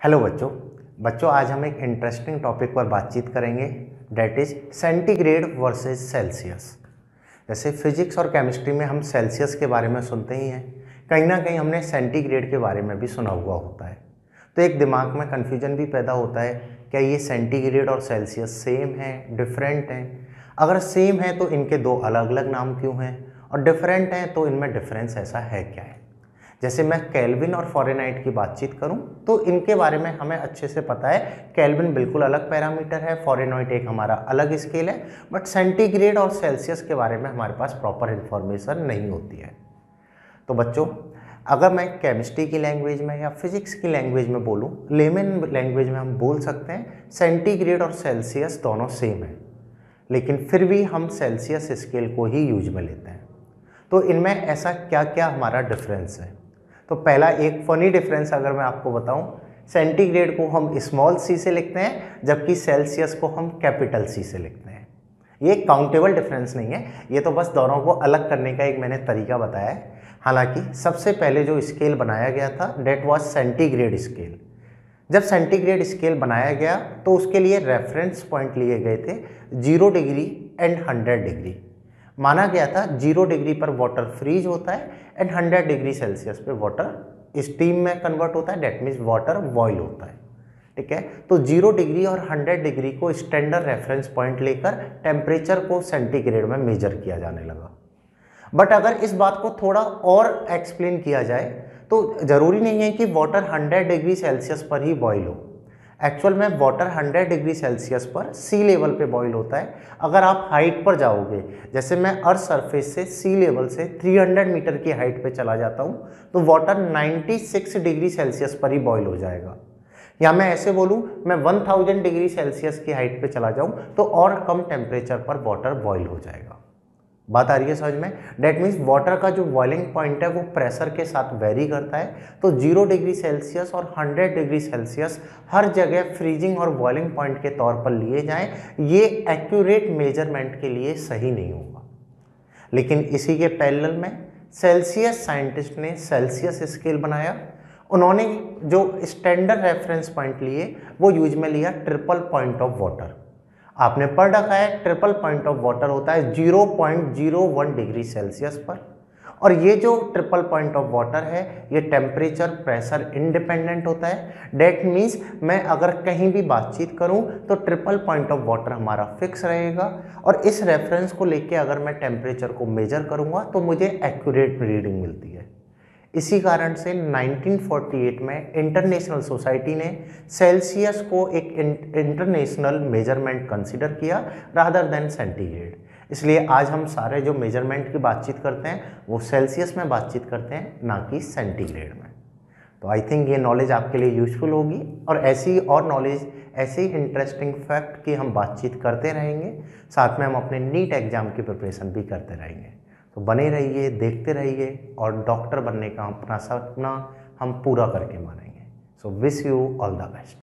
Hello बच्चों। आज हम एक इंटरेस्टिंग टॉपिक पर बातचीत करेंगे, that is centigrade versus celsius. जैसे फिजिक्स और केमिस्ट्री में हम सेल्सियस के बारे में सुनते ही हैं, कहीं ना कहीं हमने सेंटीग्रेड के बारे में भी सुना हुआ होता है। तो एक दिमाग में कन्फ्यूजन भी पैदा होता है, क्या ये सेंटीग्रेड और सेल्सियस सेम है, डिफरेंट हैं? अगर सेम है तो इनके दो अलग अलग नाम क्यों हैं, और डिफरेंट हैं तो इनमें डिफरेंस ऐसा है क्या है? जैसे मैं केल्विन और फ़ारेनहाइट की बातचीत करूं तो इनके बारे में हमें अच्छे से पता है, केल्विन बिल्कुल अलग पैरामीटर है, फ़ारेनहाइट एक हमारा अलग स्केल है, बट सेंटीग्रेड और सेल्सियस के बारे में हमारे पास प्रॉपर इन्फॉर्मेशन नहीं होती है। तो बच्चों, अगर मैं केमिस्ट्री की लैंग्वेज में या फिजिक्स की लैंग्वेज में बोलूँ, लेमन लैंग्वेज में हम बोल सकते हैं सेंटीग्रेड और सेल्सियस दोनों सेम है, लेकिन फिर भी हम सेल्सियस स्केल को ही यूज में लेते हैं। तो इनमें ऐसा क्या क्या हमारा डिफरेंस है? तो पहला एक फनी डिफरेंस अगर मैं आपको बताऊं, सेंटीग्रेड को हम स्मॉल सी से लिखते हैं जबकि सेल्सियस को हम कैपिटल सी से लिखते हैं। ये काउंटेबल डिफरेंस नहीं है, ये तो बस दोनों को अलग करने का एक मैंने तरीका बताया है। हालांकि सबसे पहले जो स्केल बनाया गया था डेट वाज सेंटीग्रेड स्केल। जब सेंटीग्रेड स्केल बनाया गया तो उसके लिए रेफरेंस पॉइंट लिए गए थे 0 डिग्री एंड 100 डिग्री। माना गया था 0 डिग्री पर वाटर फ्रीज होता है एंड 100 डिग्री सेल्सियस पे वाटर स्टीम में कन्वर्ट होता है, डेट मीन्स वाटर बॉयल होता है। ठीक है, तो 0 डिग्री और 100 डिग्री को स्टैंडर्ड रेफरेंस पॉइंट लेकर टेम्परेचर को सेंटीग्रेड में मेजर किया जाने लगा। बट अगर इस बात को थोड़ा और एक्सप्लेन किया जाए तो ज़रूरी नहीं है कि वाटर 100 डिग्री सेल्सियस पर ही बॉयल हो। एक्चुअल में वाटर 100 डिग्री सेल्सियस पर सी लेवल पे बॉईल होता है। अगर आप हाइट पर जाओगे, जैसे मैं अर्थ सरफेस से सी लेवल से 300 मीटर की हाइट पे चला जाता हूँ तो वाटर 96 डिग्री सेल्सियस पर ही बॉईल हो जाएगा। या मैं ऐसे बोलूँ, मैं 1000 डिग्री सेल्सियस की हाइट पे चला जाऊँ तो और कम टेम्परेचर पर वाटर बॉईल हो जाएगा। बात आ रही है समझ में? डेट मीन्स वाटर का जो बॉइलिंग पॉइंट है वो प्रेशर के साथ वेरी करता है। तो 0 डिग्री सेल्सियस और 100 डिग्री सेल्सियस हर जगह फ्रीजिंग और बॉइलिंग पॉइंट के तौर पर लिए जाएं, ये एक्यूरेट मेजरमेंट के लिए सही नहीं होगा। लेकिन इसी के पैरेलल में सेल्सियस साइंटिस्ट ने सेल्सियस स्केल बनाया। उन्होंने जो स्टैंडर्ड रेफरेंस पॉइंट लिए वो यूज में लिया ट्रिपल पॉइंट ऑफ वाटर। आपने पढ़ रखा है ट्रिपल पॉइंट ऑफ वाटर होता है 0.01 डिग्री सेल्सियस पर, और ये जो ट्रिपल पॉइंट ऑफ वाटर है ये टेम्परेचर प्रेशर इंडिपेंडेंट होता है। डेट मीन्स मैं अगर कहीं भी बातचीत करूं तो ट्रिपल पॉइंट ऑफ वाटर हमारा फिक्स रहेगा, और इस रेफरेंस को लेके अगर मैं टेम्परेचर को मेजर करूंगा तो मुझे एक्यूरेट रीडिंग मिलती है। इसी कारण से 1948 में इंटरनेशनल सोसाइटी ने सेल्सियस को एक इंटरनेशनल मेजरमेंट कंसीडर किया रादर देन सेंटीग्रेड। इसलिए आज हम सारे जो मेजरमेंट की बातचीत करते हैं वो सेल्सियस में बातचीत करते हैं, ना कि सेंटीग्रेड में। तो आई थिंक ये नॉलेज आपके लिए यूजफुल होगी, और ऐसी और नॉलेज, ऐसे ही इंटरेस्टिंग फैक्ट की हम बातचीत करते रहेंगे। साथ में हम अपने नीट एग्जाम की प्रिपरेशन भी करते रहेंगे। तो बने रहिए, देखते रहिए, और डॉक्टर बनने का अपना सपना हम पूरा करके मानेंगे। So wish you all the best.